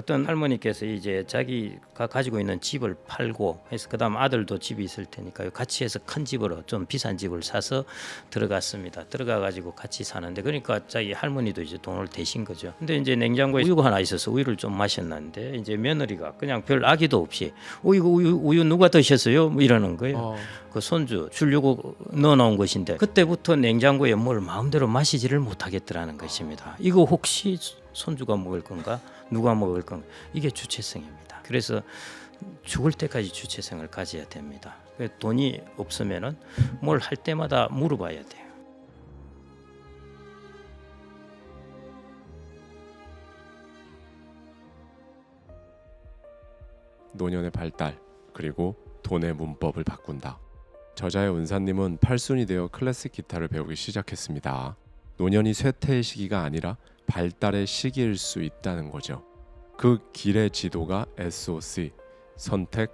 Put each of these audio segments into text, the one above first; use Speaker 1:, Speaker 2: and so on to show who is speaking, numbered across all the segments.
Speaker 1: 어떤 할머니께서 이제 자기가 가지고 있는 집을 팔고 해서 그다음 아들도 집이 있을 테니까요. 같이 해서 큰 집으로 좀 비싼 집을 사서 들어갔습니다. 들어가 가지고 같이 사는데 그러니까 자기 할머니도 이제 돈을 대신 거죠. 근데 이제 냉장고에 우유가 하나 있어서 우유를 좀 마셨는데 이제 며느리가 그냥 별 아기도 없이 우유 누가 드셨어요? 뭐 이러는 거예요. 그 손주 주려고 넣어놓은 것인데 그때부터 냉장고에 뭘 마음대로 마시지를 못하겠더라는 것입니다. 이거 혹시 손주가 먹을 건가? 누가 먹을 건가? 이게 주체성입니다. 그래서 죽을 때까지 주체성을 가져야 됩니다. 돈이 없으면은 뭘 할 때마다 물어봐야 돼요.
Speaker 2: 노년의 발달 그리고 돈의 문법을 바꾼다. 저자의 은사님은 8순이 되어 클래식 기타를 배우기 시작했습니다. 노년이 쇠퇴의 시기가 아니라 발달의 시기일 수 있다는 거죠. 그 길의 지도가 SOC, 선택,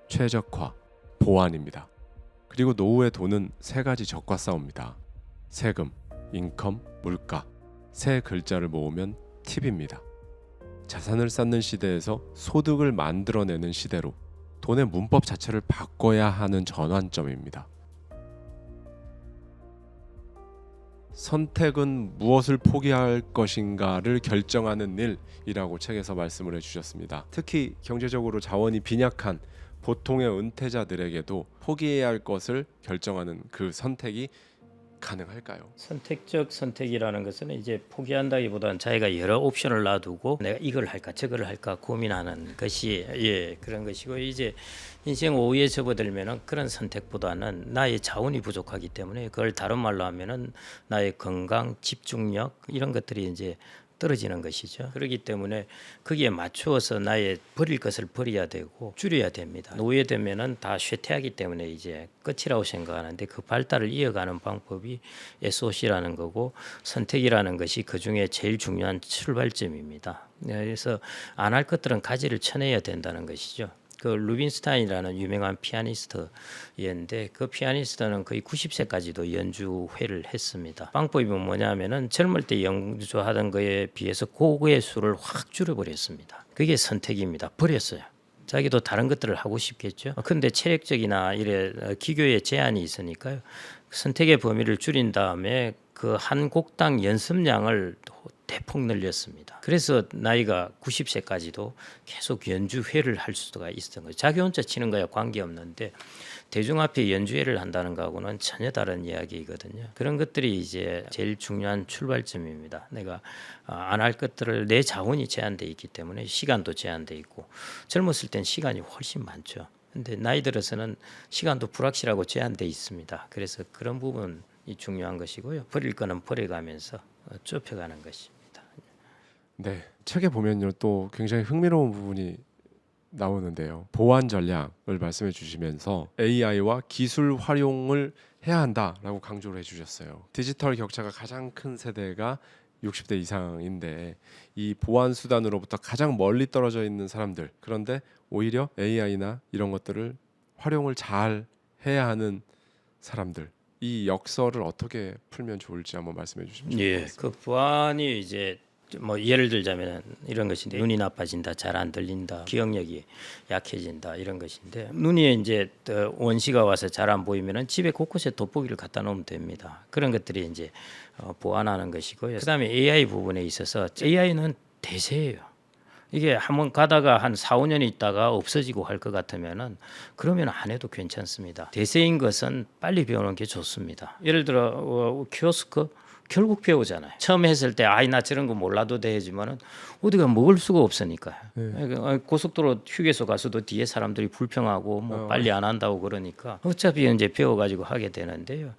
Speaker 2: 최적화, 보완입니다. 그리고 노후의 돈은 세 가지 적과 싸웁니다. 세금, 인컴, 물가. 세 글자를 모으면 팁입니다. 자산을 쌓는 시대에서 소득을 만들어내는 시대로 돈의 문법 자체를 바꿔야 하는 전환점입니다. 선택은 무엇을 포기할 것인가를 결정하는 일이라고 책에서 말씀을 해주셨습니다. 특히 경제적으로 자원이 빈약한 보통의 은퇴자들에게도 포기해야 할 것을 결정하는 그 선택이 가능할까요?
Speaker 1: 선택적 선택이라는 것은 이제 포기한다기보다는 자기가 여러 옵션을 놔두고 내가 이걸 할까 저걸 할까 고민하는 것이 그런 것이고 이제 인생 오후에 접어들면은 그런 선택보다는 나의 자원이 부족하기 때문에 그걸 다른 말로 하면은 나의 건강, 집중력 이런 것들이 이제 떨어지는 것이죠. 그렇기 때문에 거기에 맞추어서 나의 버릴 것을 버려야 되고 줄여야 됩니다. 노후에 되면은 다 쇠퇴하기 때문에 이제 끝이라고 생각하는데 그 발달을 이어가는 방법이 SOC라는 거고 선택이라는 것이 그 중에 제일 중요한 출발점입니다. 그래서 안 할 것들은 가지를 쳐내야 된다는 것이죠. 그 루빈스타인이라는 유명한 피아니스트였는데 그 피아니스트는 거의 90세까지도 연주회를 했습니다. 방법이 뭐냐면은 젊을 때 연주하던 거에 비해서 곡의 수를 확 줄여버렸습니다. 그게 선택입니다. 버렸어요. 자기도 다른 것들을 하고 싶겠죠. 근데 체력적이나 이래 기교에 제한이 있으니까요. 선택의 범위를 줄인 다음에 그 한 곡당 연습량을 대폭 늘렸습니다. 그래서 나이가 90세까지도 계속 연주회를 할 수가 있었던 거죠. 자기 혼자 치는 거야 관계없는데 대중 앞에 연주회를 한다는 거하고는 전혀 다른 이야기거든요. 그런 것들이 이제 제일 중요한 출발점입니다. 내가 안 할 것들을 내 자원이 제한돼 있기 때문에 시간도 제한돼 있고 젊었을 땐 시간이 훨씬 많죠. 근데 나이 들어서는 시간도 불확실하고 제한돼 있습니다. 그래서 그런 부분이 중요한 것이고요. 버릴 거는 버려가면서 좁혀가는 것입니다.
Speaker 2: 네, 책에 보면요 또 굉장히 흥미로운 부분이 나오는데요. 보완 전략을 말씀해 주시면서 AI와 기술 활용을 해야 한다라고 강조를 해주셨어요. 디지털 격차가 가장 큰 세대가 60대 이상인데 이 보완 수단으로부터 가장 멀리 떨어져 있는 사람들, 그런데 오히려 AI나 이런 것들을 활용을 잘 해야 하는 사람들, 이 역설을 어떻게 풀면 좋을지 한번 말씀해 주시면 좋을 것 같습니다.
Speaker 1: 그 보완이 이제 뭐 예를 들자면 이런 것인데 눈이 나빠진다, 잘 안 들린다, 기억력이 약해진다 이런 것인데 눈이 이제 원시가 와서 잘 안 보이면은 집에 곳곳에 돋보기를 갖다 놓으면 됩니다. 그런 것들이 이제 보완하는 것이고요. 그다음에 AI 부분에 있어서 AI는 대세예요. 이게 한번 가다가 한 4, 5년 있다가 없어지고 할 것 같으면은 그러면 안 해도 괜찮습니다. 대세인 것은 빨리 배우는 게 좋습니다. 예를 들어 키오스크 결국 배우잖아요. 처음 했을 때 아이 나 저런 거 몰라도 되지만은 어디가 먹을 수가 없으니까요. 고속도로 휴게소 가서도 뒤에 사람들이 불평하고 뭐 빨리 안 한다고 그러니까 어차피 이제 배워가지고 하게 되는데요.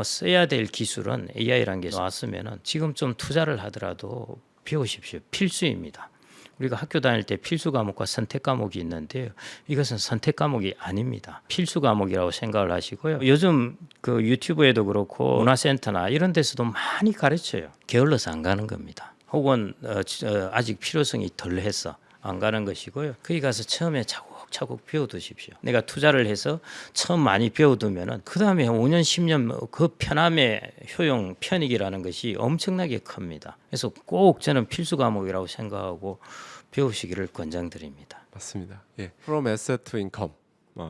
Speaker 1: 써야 될 기술은 AI라는 게 나왔으면은 지금 좀 투자를 하더라도 배우십시오. 필수입니다. 우리가 학교 다닐 때 필수 과목과 선택 과목이 있는데요. 이것은 선택 과목이 아닙니다. 필수 과목이라고 생각을 하시고요. 요즘 그 유튜브에도 그렇고 문화센터나 이런 데서도 많이 가르쳐요. 게을러서 안 가는 겁니다. 혹은 아직 필요성이 덜해서 안 가는 것이고요. 거기 가서 처음에 차곡차곡 배워두십시오. 내가 투자를 해서 처음 많이 배워두면은 그 다음에 5년, 10년 그 편함의 효용, 편익이라는 것이 엄청나게 큽니다. 그래서 꼭 저는 필수 과목이라고 생각하고 배우시기를 권장드립니다.
Speaker 2: 맞습니다. 예. From asset to income,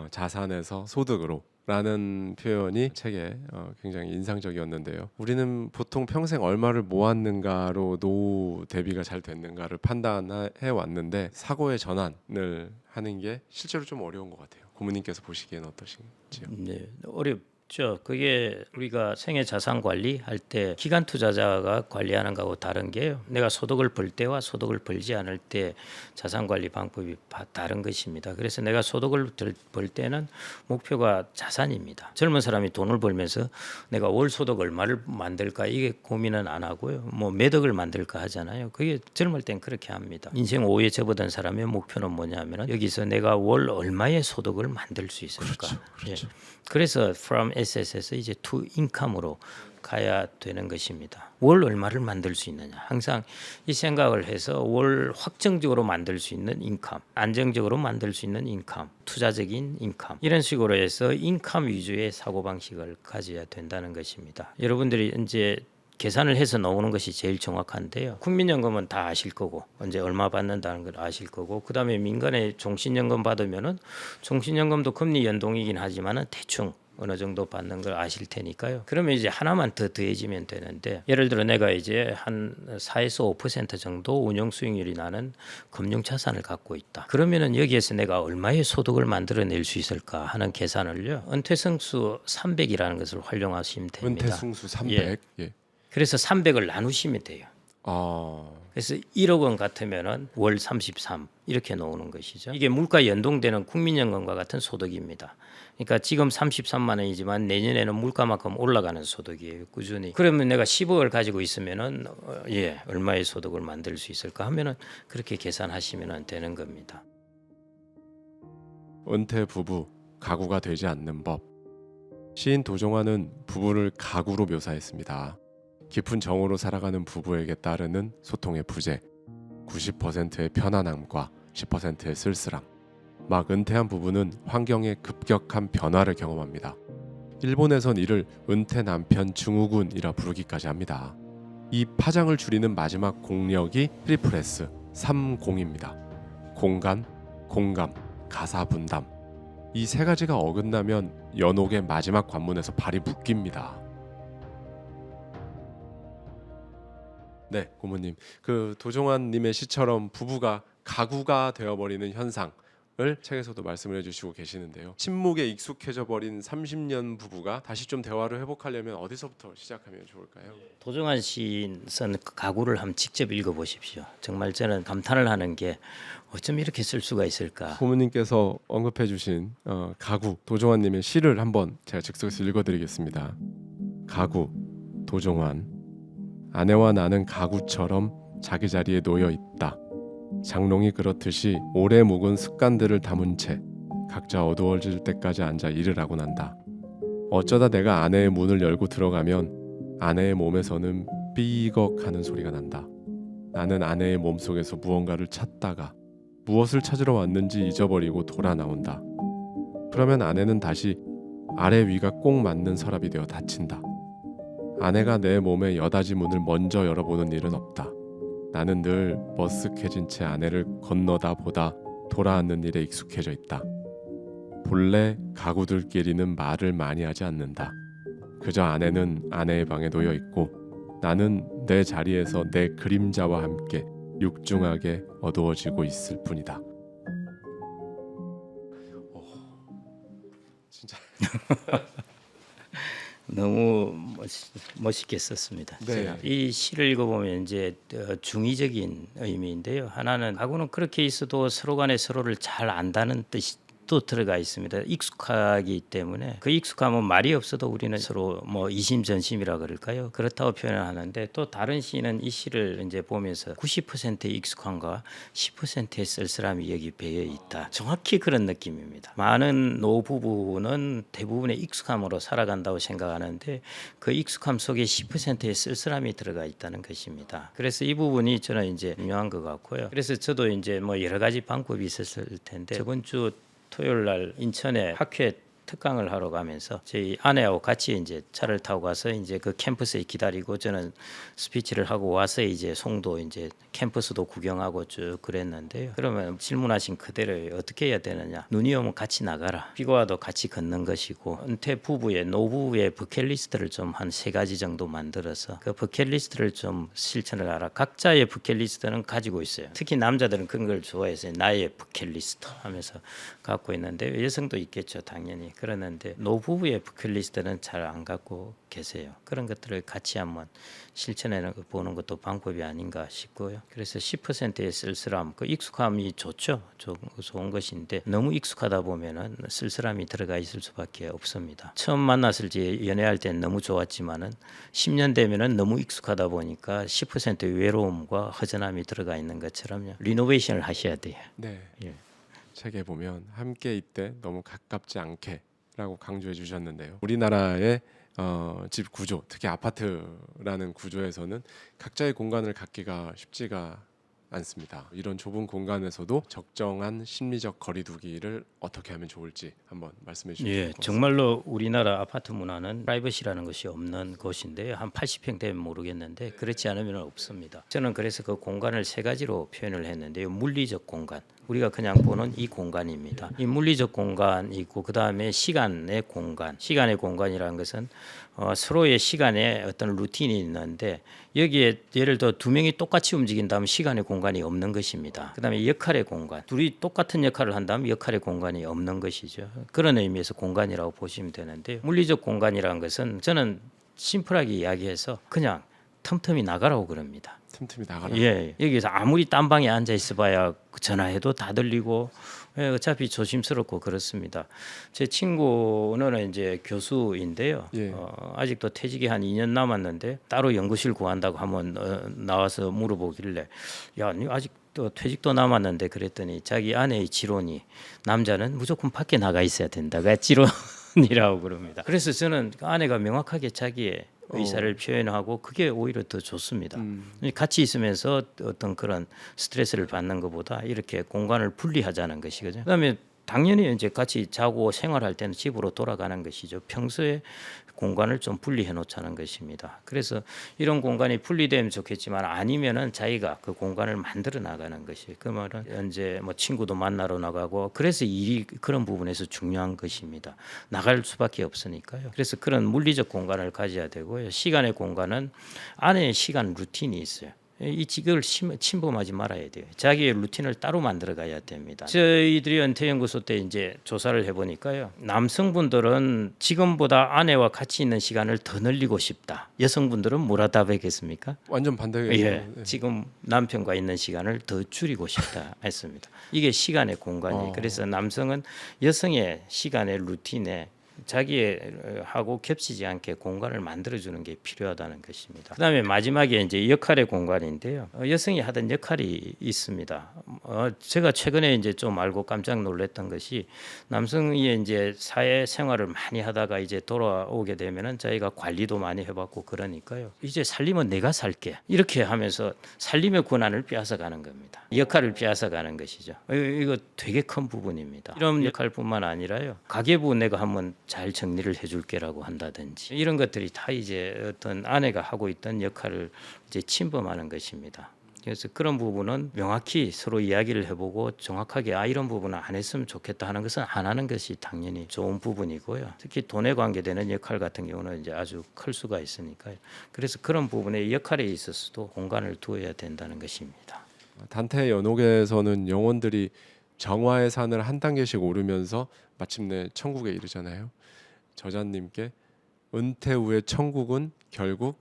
Speaker 2: 자산에서 소득으로 라는 표현이 책에 굉장히 인상적이었는데요. 우리는 보통 평생 얼마를 모았는가로 노후 대비가 잘 됐는가를 판단해 왔는데 사고의 전환을 하는 게 실제로 좀 어려운 것 같아요. 고모님께서 보시기에는 어떠신지요?
Speaker 1: 네, 어렵죠. 그게 우리가 생애 자산 관리할 때 기관 투자자가 관리하는 거하고 다른 게요. 내가 소득을 벌 때와 소득을 벌지 않을 때 자산 관리 방법이 다른 것입니다. 그래서 내가 소득을 벌 때는 목표가 자산입니다. 젊은 사람이 돈을 벌면서 내가 월 소득 얼마를 만들까 이게 고민은 안 하고요. 뭐 몇 억을 만들까 하잖아요. 그게 젊을 땐 그렇게 합니다. 인생 5에 접어든 사람의 목표는 뭐냐면은 여기서 내가 월 얼마의 소득을 만들 수 있을까.
Speaker 2: 그렇죠.
Speaker 1: 그래서 from asset에서 이제 to income으로 가야 되는 것입니다. 월 얼마를 만들 수 있느냐. 항상 이 생각을 해서 월 확정적으로 만들 수 있는 인컴, 안정적으로 만들 수 있는 인컴, 투자적인 인컴 이런 식으로 해서 인컴 위주의 사고방식을 가져야 된다는 것입니다. 여러분들이 이제 계산을 해서 나오는 것이 제일 정확한데요. 국민연금은 다 아실 거고 언제 얼마 받는다는 걸 아실 거고 그다음에 민간의 종신연금 받으면은 종신연금도 금리 연동이긴 하지만은 대충 어느 정도 받는 걸 아실 테니까요. 그러면 이제 하나만 더 더해지면 되는데 예를 들어 내가 이제 한 4에서 5% 정도 운용 수익률이 나는 금융 자산을 갖고 있다. 그러면은 여기에서 내가 얼마의 소득을 만들어낼 수 있을까 하는 계산을요. 은퇴승수 300이라는 것을 활용하시면 됩니다.
Speaker 2: 은퇴승수 300. 예.
Speaker 1: 그래서 300을 나누시면 돼요. 그래서 1억 원 같으면은 월 33 이렇게 나오는 것이죠. 이게 물가 연동되는 국민연금과 같은 소득입니다. 그러니까 지금 33만 원이지만 내년에는 물가만큼 올라가는 소득이에요. 꾸준히. 그러면 내가 10억을 가지고 있으면은 얼마의 소득을 만들 수 있을까 하면은 그렇게 계산하시면 되는 겁니다.
Speaker 2: 은퇴 부부 가구가 되지 않는 법. 시인 도종환은 부부를 가구로 묘사했습니다. 깊은 정으로 살아가는 부부에게 따르는 소통의 부재, 90%의 편안함과 10%의 쓸쓸함. 막 은퇴한 부부는 환경의 급격한 변화를 경험합니다. 일본에선 이를 은퇴 남편 증후군이라 부르기까지 합니다. 이 파장을 줄이는 마지막 공력이 트리플 S 3공입니다. 공간, 공감, 가사 분담. 이 세 가지가 어긋나면 연옥의 마지막 관문에서 발이 묶입니다. 네, 고모님. 그 도종환님의 시처럼 부부가 가구가 되어버리는 현상을 책에서도 말씀을 해주시고 계시는데요. 침묵에 익숙해져 버린 30년 부부가 다시 좀 대화를 회복하려면 어디서부터 시작하면 좋을까요?
Speaker 1: 도종환 시인 쓴 가구를 한번 직접 읽어보십시오. 정말 저는 감탄을 하는 게 어쩜 이렇게 쓸 수가 있을까.
Speaker 2: 고모님께서 언급해주신 가구 도종환님의 시를 한번 제가 즉석에서 읽어드리겠습니다. 가구 도종환. 아내와 나는 가구처럼 자기 자리에 놓여 있다. 장롱이 그렇듯이 오래 묵은 습관들을 담은 채 각자 어두워질 때까지 앉아 일을 하고 난다. 어쩌다 내가 아내의 문을 열고 들어가면 아내의 몸에서는 삐걱하는 소리가 난다. 나는 아내의 몸속에서 무언가를 찾다가 무엇을 찾으러 왔는지 잊어버리고 돌아 나온다. 그러면 아내는 다시 아래 위가 꼭 맞는 서랍이 되어 닫힌다. 아내가 내 몸의 여닫이 문을 먼저 열어보는 일은 없다. 나는 늘 머쓱해진 채 아내를 건너다 보다 돌아앉는 일에 익숙해져 있다. 본래 가구들끼리는 말을 많이 하지 않는다. 그저 아내는 아내의 방에 놓여 있고 나는 내 자리에서 내 그림자와 함께 육중하게 어두워지고 있을 뿐이다. 진짜
Speaker 1: 너무 멋있게 썼습니다.
Speaker 2: 네.
Speaker 1: 제가 이 시를 읽어보면 이제 중의적인 의미인데요. 하나는 가구는 그렇게 있어도 서로 간에 서로를 잘 안다는 뜻이 또 들어가 있습니다. 익숙하기 때문에 그 익숙함은 말이 없어도 우리는 서로 뭐 이심전심이라 그럴까요? 그렇다고 표현하는데 또 다른 시인은 이 시를 이제 보면서 90%의 익숙함과 10%의 쓸쓸함이 여기 배어 있다. 정확히 그런 느낌입니다. 많은 노부부는 대부분의 익숙함으로 살아간다고 생각하는데 그 익숙함 속에 10%의 쓸쓸함이 들어가 있다는 것입니다. 그래서 이 부분이 저는 이제 중요한 것 같고요. 그래서 저도 이제 뭐 여러 가지 방법이 있었을 텐데 저번 주 토요일 날 인천에 학회 특강을 하러 가면서 저희 아내하고 같이 이제 차를 타고 가서 이제 그 캠퍼스에 기다리고 저는 스피치를 하고 와서 이제 송도 이제 캠퍼스도 구경하고 쭉 그랬는데요. 그러면 질문하신 그대로 어떻게 해야 되느냐? 눈이 오면 같이 나가라. 비가 와도 같이 걷는 것이고 은퇴 부부의 노부부의 버킷리스트를 좀 한 3가지 정도 만들어서 그 버킷리스트를 좀 실천을 하라. 각자의 버킷리스트는 가지고 있어요. 특히 남자들은 그런 걸 좋아해서 나의 버킷리스트 하면서 갖고 있는데 여성도 있겠죠, 당연히. 그러는데 노부부의 버킷리스트는 잘 안 갖고 계세요. 그런 것들을 같이 한번 실천해 보는 것도 방법이 아닌가 싶고요. 그래서 10%의 쓸쓸함, 그 익숙함이 좋죠. 좋은 것인데 너무 익숙하다 보면은 쓸쓸함이 들어가 있을 수밖에 없습니다. 처음 만났을 때 연애할 때는 너무 좋았지만은 10년 되면은 너무 익숙하다 보니까 10%의 외로움과 허전함이 들어가 있는 것처럼요. 리노베이션을 하셔야 돼요.
Speaker 2: 네.
Speaker 1: 예.
Speaker 2: 책에 보면 함께 있되 너무 가깝지 않게라고 강조해 주셨는데요. 우리나라의 집 구조, 특히 아파트라는 구조에서는 각자의 공간을 갖기가 쉽지가 않습니다. 이런 좁은 공간에서도 적정한 심리적 거리두기를 어떻게 하면 좋을지 한번 말씀해 주시면
Speaker 1: 예, 정말로 우리나라 아파트 문화는 프라이버시라는 것이 없는 곳인데요. 한 80평 되면 모르겠는데 그렇지 않으면 없습니다. 저는 그래서 그 공간을 3가지로 표현을 했는데요. 물리적 공간, 우리가 그냥 보는 이 공간입니다. 이 물리적 공간이 있고 그다음에 시간의 공간. 시간의 공간이라는 것은 서로의 시간에 어떤 루틴이 있는데 여기에 예를 들어 2명이 똑같이 움직인다면 시간의 공간이 없는 것입니다. 그다음에 역할의 공간. 둘이 똑같은 역할을 한다면 역할의 공간이 없는 것이죠. 그런 의미에서 공간이라고 보시면 되는데 물리적 공간이라는 것은 저는 심플하게 이야기해서 그냥 틈틈이 나가라고 그럽니다.
Speaker 2: 틈틈이 나가라.
Speaker 1: 예, 여기서 아무리 딴 방에 앉아 있어봐야 전화해도 다 들리고 예, 어차피 조심스럽고 그렇습니다. 제 친구는 이제 교수인데요.
Speaker 2: 예.
Speaker 1: 아직도 퇴직이 한 2년 남았는데 따로 연구실 구한다고 한번 나와서 물어보길래 야, 니 아직 또 퇴직도 남았는데 그랬더니 자기 아내의 지론이 남자는 무조건 밖에 나가 있어야 된다가 지론이라고 그럽니다. 그래서 저는 아내가 명확하게 자기의 의사를 표현하고 그게 오히려 더 좋습니다. 같이 있으면서 어떤 그런 스트레스를 받는 것보다 이렇게 공간을 분리하자는 것이거든요. 그다음에 당연히 이제 같이 자고 생활할 때는 집으로 돌아가는 것이죠. 평소에 공간을 좀 분리해 놓자는 것입니다. 그래서 이런 공간이 분리되면 좋겠지만 아니면은 자기가 그 공간을 만들어 나가는 것이 그러면은 이제 뭐 친구도 만나러 나가고 그래서 일이 그런 부분에서 중요한 것입니다. 나갈 수밖에 없으니까요. 그래서 그런 물리적 공간을 가져야 되고요. 시간의 공간은 안에 시간 루틴이 있어요. 이 직을 침범하지 말아야 돼요. 자기의 루틴을 따로 만들어 가야 됩니다. 저희들이 은퇴연구소 때 이제 조사를 해보니까요. 남성분들은 지금보다 아내와 같이 있는 시간을 더 늘리고 싶다. 여성분들은 뭐라 답하겠습니까?
Speaker 2: 완전 반대겠네요.
Speaker 1: 예, 지금 남편과 있는 시간을 더 줄이고 싶다 했습니다. 이게 시간의 공간이에요. 그래서 남성은 여성의 시간의 루틴에 자기하고 겹치지 않게 공간을 만들어주는 게 필요하다는 것입니다. 그다음에 마지막에 이제 역할의 공간인데요. 여성이 하던 역할이 있습니다. 제가 최근에 이제 좀 알고 깜짝 놀랐던 것이 남성이 이제 사회 생활을 많이 하다가 이제 돌아오게 되면은 자기가 관리도 많이 해봤고 그러니까요. 이제 살림은 내가 살게 이렇게 하면서 살림의 권한을 빼앗아가는 겁니다. 역할을 빼앗아가는 것이죠. 이거 되게 큰 부분입니다. 이런 역할뿐만 아니라요. 가계부 내가 한번 잘 정리를 해줄게라고 한다든지 이런 것들이 다 이제 어떤 아내가 하고 있던 역할을 이제 침범하는 것입니다. 그래서 그런 부분은 명확히 서로 이야기를 해보고 정확하게 이런 부분은 안 했으면 좋겠다 하는 것은 안 하는 것이 당연히 좋은 부분이고요. 특히 돈에 관계되는 역할 같은 경우는 이제 아주 클 수가 있으니까요. 그래서 그런 부분의 역할에 있어서도 공간을 두어야 된다는 것입니다.
Speaker 2: 단테 연옥에서는 영혼들이 정화의 산을 한 단계씩 오르면서 마침내 천국에 이르잖아요. 저자님께 은퇴 후의 천국은 결국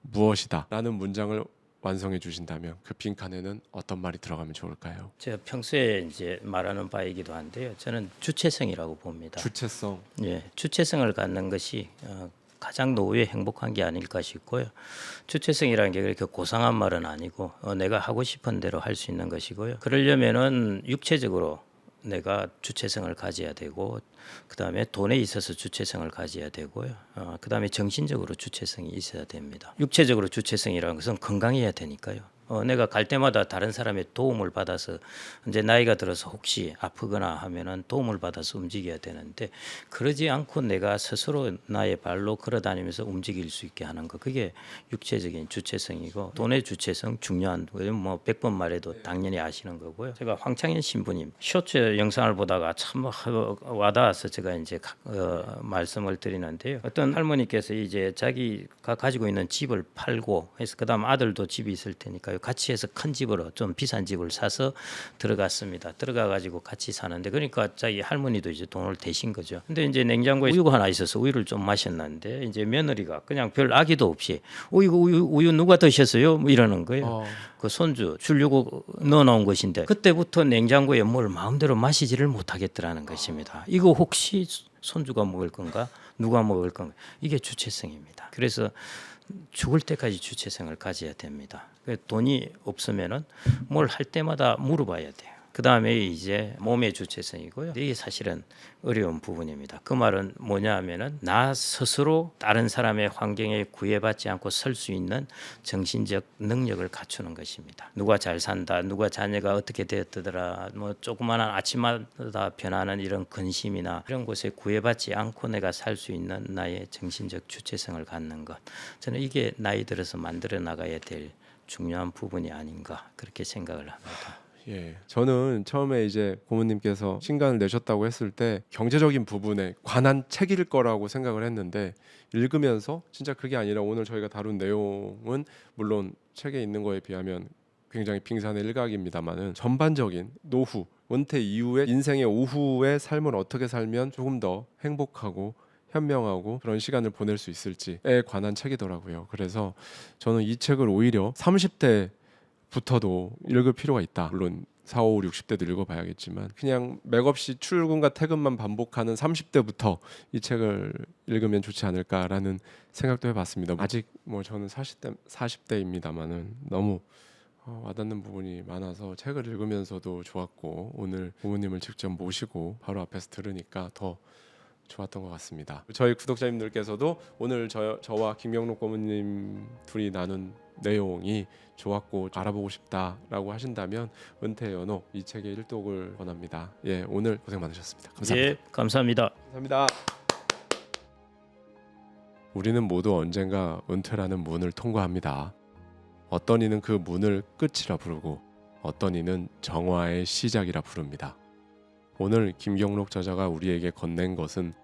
Speaker 2: 무엇이다 라는 문장을 완성해 주신다면 그 빈칸에는 어떤 말이 들어가면 좋을까요?
Speaker 1: 제가 평소에 이제 말하는 바이기도 한데요. 저는 주체성이라고 봅니다.
Speaker 2: 주체성.
Speaker 1: 예, 주체성을 갖는 것이 가장 노후에 행복한 게 아닐까 싶고요. 주체성이라는 게 그렇게 고상한 말은 아니고 내가 하고 싶은 대로 할 수 있는 것이고요. 그러려면은 육체적으로 내가 주체성을 가져야 되고 그다음에 돈에 있어서 주체성을 가져야 되고요. 그다음에 정신적으로 주체성이 있어야 됩니다. 육체적으로 주체성이라는 것은 건강해야 되니까요. 내가 갈 때마다 다른 사람의 도움을 받아서 이제 나이가 들어서 혹시 아프거나 하면은 도움을 받아서 움직여야 되는데 그러지 않고 내가 스스로 나의 발로 걸어 다니면서 움직일 수 있게 하는 거 그게 육체적인 주체성이고 돈의 주체성 중요한 거예요. 뭐 100번 말해도 당연히 아시는 거고요. 제가 황창현 신부님 쇼츠 영상을 보다가 참 와닿아서 제가 이제 말씀을 드리는데요. 어떤 할머니께서 이제 자기가 가지고 있는 집을 팔고 해서 그다음 아들도 집이 있을 테니까요. 같이 해서 큰 집으로 좀 비싼 집을 사서 들어갔습니다. 들어가 가지고 같이 사는데 그러니까 자기 할머니도 이제 돈을 대신 거죠. 근데 이제 냉장고에 우유가 하나 있어서 우유를 좀 마셨는데 이제 며느리가 그냥 별 아기도 없이 우유 누가 드셨어요? 뭐 이러는 거예요. 그 손주 주려고 넣어놓은 것인데 그때부터 냉장고에 뭘 마음대로 마시지를 못하겠더라는 것입니다. 이거 혹시 손주가 먹을 건가? 누가 먹을 건가? 이게 주체성입니다. 그래서 죽을 때까지 주체성을 가져야 됩니다. 돈이 없으면은 뭘 할 때마다 물어봐야 돼요. 그 다음에 이제 몸의 주체성이고요. 이게 사실은 어려운 부분입니다. 그 말은 뭐냐 하면은 나 스스로 다른 사람의 환경에 구애받지 않고 설 수 있는 정신적 능력을 갖추는 것입니다. 누가 잘 산다, 누가 자녀가 어떻게 되었더라, 뭐 조그마한 아침마다 변하는 이런 근심이나 이런 곳에 구애받지 않고 내가 살 수 있는 나의 정신적 주체성을 갖는 것. 저는 이게 나이 들어서 만들어 나가야 될 중요한 부분이 아닌가 그렇게 생각을 합니다.
Speaker 2: 예, 저는 처음에 이제 고모님께서 신간을 내셨다고 했을 때 경제적인 부분에 관한 책일 거라고 생각을 했는데 읽으면서 진짜 그게 아니라 오늘 저희가 다룬 내용은 물론 책에 있는 거에 비하면 굉장히 빙산의 일각입니다만은 전반적인 노후, 은퇴 이후에 인생의 오후의 삶을 어떻게 살면 조금 더 행복하고 현명하고 그런 시간을 보낼 수 있을지에 관한 책이더라고요. 그래서 저는 이 책을 오히려 30대 부터도 읽을 필요가 있다. 물론 4, 5, 60대도 읽어봐야겠지만 그냥 맥없이 출근과 퇴근만 반복하는 30대부터 이 책을 읽으면 좋지 않을까라는 생각도 해봤습니다. 아직 뭐 저는 40대입니다만은 너무 와닿는 부분이 많아서 책을 읽으면서도 좋았고 오늘 부모님을 직접 모시고 바로 앞에서 들으니까 더 좋았던 것 같습니다. 저희 구독자님들께서도 오늘 저와 김경록 고모님 둘이 나눈 내용이 좋았고 알아보고 싶다라고 하신다면 은퇴의 연호 이 책의 일독을 권합니다. 예, 오늘 고생 많으셨습니다. 감사합니다.
Speaker 1: 예, 감사합니다.
Speaker 2: 감사합니다. 우리는 모두 언젠가 은퇴라는 문을 통과합니다. 어떤 이는 그 문을 끝이라 부르고 어떤 이는 정화의 시작이라 부릅니다. 오늘 김경록 저자가 우리에게 건넨 것은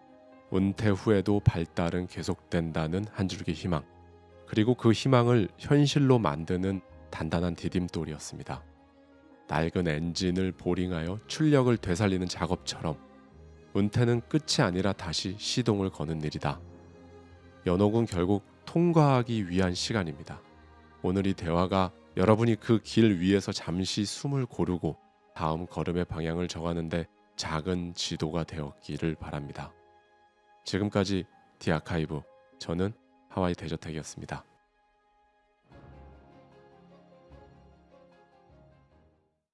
Speaker 2: 은퇴 후에도 발달은 계속된다는 한 줄기 희망, 그리고 그 희망을 현실로 만드는 단단한 디딤돌이었습니다. 낡은 엔진을 보링하여 출력을 되살리는 작업처럼 은퇴는 끝이 아니라 다시 시동을 거는 일이다. 연옥은 결국 통과하기 위한 시간입니다. 오늘 이 대화가 여러분이 그 길 위에서 잠시 숨을 고르고 다음 걸음의 방향을 정하는데 작은 지도가 되었기를 바랍니다. 지금까지 디아카이브, 저는 하와이 대저택이었습니다.